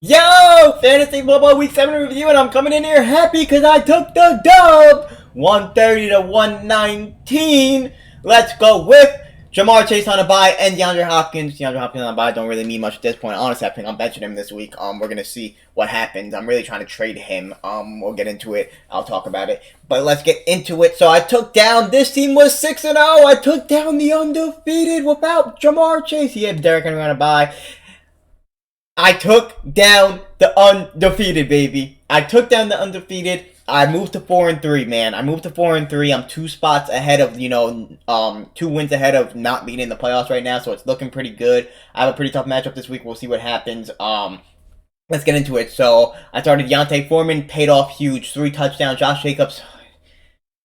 Yo, Fantasy Football Week 7 review, and I'm coming in here happy because I took the dub! 130 to 119. Let's go with Jamar Chase on a bye and DeAndre Hopkins. DeAndre Hopkins on a bye don't really mean much at this point. Honestly, I think I'm benching him this week. We're going to see what happens. I'm really trying to trade him. We'll get into it. I'll talk about it. But let's get into it. So I took down, this team was 6-0. I took down the undefeated without Jamar Chase. He had Derrick Henry on a bye. I took down the undefeated, baby. I took down the undefeated. I moved to 4-3, man. I moved to 4-3. I'm 2 spots ahead of, 2 wins ahead of not being in the playoffs right now, so it's looking pretty good. I have a pretty tough matchup this week. We'll see what happens. Let's get into it. So I started Deontay Foreman, paid off huge, 3 touchdowns. Josh Jacobs,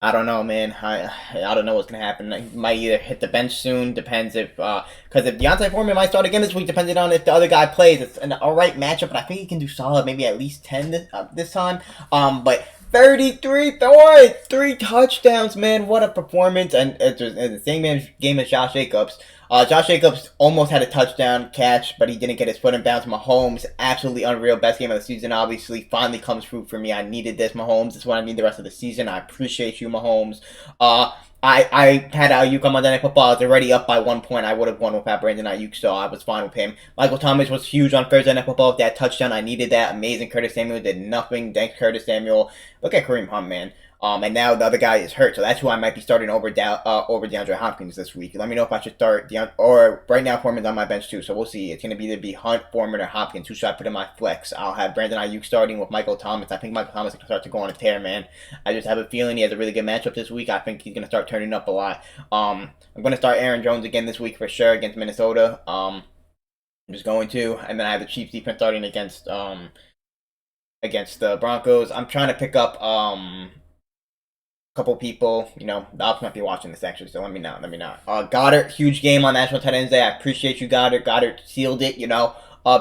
I don't know, man. I don't know what's gonna happen. He might either hit the bench soon. Depends if because if Deontay Foreman might start again this week, depending on if the other guy plays. It's an alright matchup, but I think he can do solid, maybe at least 10 this time. But 33 points, 3 touchdowns, man. What a performance! And it's the same game as Josh Jacobs. Josh Jacobs almost had a touchdown catch, but he didn't get his foot in bounds. Mahomes, absolutely unreal. Best game of the season, obviously. Finally comes through for me. I needed this, Mahomes. This is what I need the rest of the season. I appreciate you, Mahomes. I had Ayuk on Monday Night Football. I was already up by 1 point. I would have won without Brandon Ayuk, so I was fine with him. Michael Thomas was huge on Thursday Night Football with that touchdown. I needed that. Amazing. Curtis Samuel did nothing. Thanks, Curtis Samuel. Look at Kareem Hunt, man. And now the other guy is hurt, so that's who I might be starting over DeAndre Hopkins this week. Let me know if I should start or right now Foreman's on my bench too, so we'll see. It's gonna either be Hunt, Foreman, or Hopkins. Who should I put in my flex? I'll have Brandon Ayuk starting with Michael Thomas. I think Michael Thomas is gonna start to go on a tear, man. I just have a feeling he has a really good matchup this week. I think he's gonna start turning up a lot. I'm gonna start Aaron Jones again this week for sure against Minnesota. I'm just going to, and then I have the Chiefs defense starting against the Broncos. I'm trying to pick up couple people, the ops might be watching this actually, so let me know. Goddard, huge game on National Tight Ends Day. I appreciate you, Goddard. Goddard sealed it,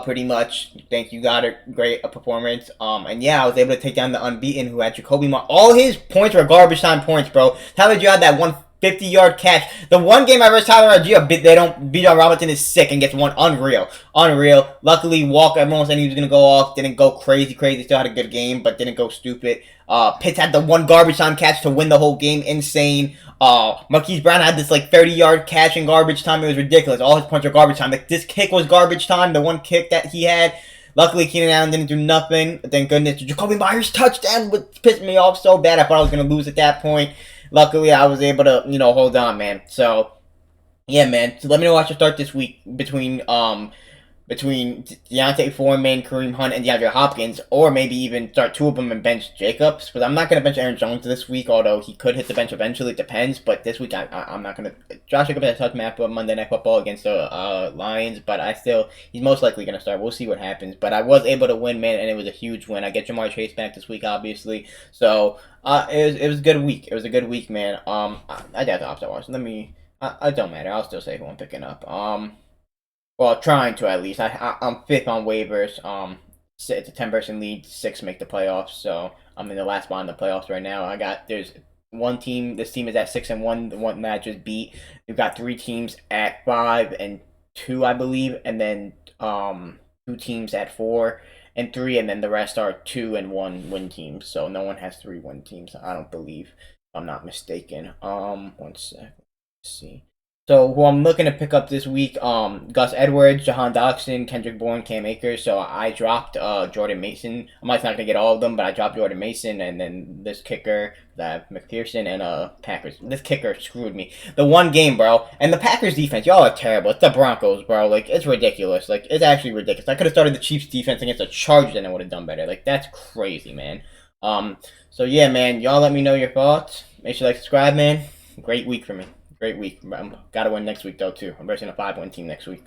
pretty much. Thank you, Goddard. Great performance. And yeah, I was able to take down the unbeaten who had Jacoby Moore. All his points were garbage time points, bro. Tyler Gio had that 150-yard catch. The one game I versus Tyler Gio, they don't beat on Robinson is sick and gets one. Unreal. Luckily, Walker, everyone said he was going to go off. Didn't go crazy. Still had a good game, but didn't go stupid. Pitts had the one garbage time catch to win the whole game. Insane. Marquise Brown had this 30-yard catch in garbage time. It was ridiculous. All his points were garbage time. This kick was garbage time. The one kick that he had. Luckily, Keenan Allen didn't do nothing. Thank goodness. Jacoby Myers' touchdown pissed me off so bad. I thought I was going to lose at that point. Luckily, I was able to, hold on, man. So, yeah, man. So let me know what I should start this week between Deontay Foreman, Kareem Hunt, and DeAndre Hopkins, or maybe even start 2 of them and bench Jacobs. But I'm not going to bench Aaron Jones this week, although he could hit the bench eventually. It depends. But this week, I'm not going to. Josh Jacobs has a tough matchup Monday Night Football against the Lions, but he's most likely going to start. We'll see what happens. But I was able to win, man, and it was a huge win. I get Jamar Chase back this week, obviously. So it was a good week. It was a good week, man. I doubt the opposite watch. It don't matter. I'll still say who I'm picking up. Well, trying to at least. I'm 5th on waivers. It's a 10-person lead. 6 make the playoffs, so I'm in the last spot in the playoffs right now. There's one team. This team is at 6-1. The one that I just beat. We've got 3 teams at 5-2, I believe, and then 2 teams at 4-3, and then the rest are 2-1 win teams. So no one has 3 win teams. I don't believe, if I'm not mistaken. 1 sec. Let's see. So, who I'm looking to pick up this week, Gus Edwards, Jahan Dotson, Kendrick Bourne, Cam Akers. So, I dropped Jordan Mason. I'm not going to get all of them, but I dropped Jordan Mason, and then this kicker, that McPherson, and Packers. This kicker screwed me. The one game, bro. And the Packers defense, y'all are terrible. It's the Broncos, bro. It's ridiculous. It's actually ridiculous. I could have started the Chiefs defense against the Chargers, and I would have done better. That's crazy, man. So, yeah, man. Y'all let me know your thoughts. Make sure you subscribe, man. Great week for me. Great week. Gotta win next week, though, too. I'm versing a 5-win team next week.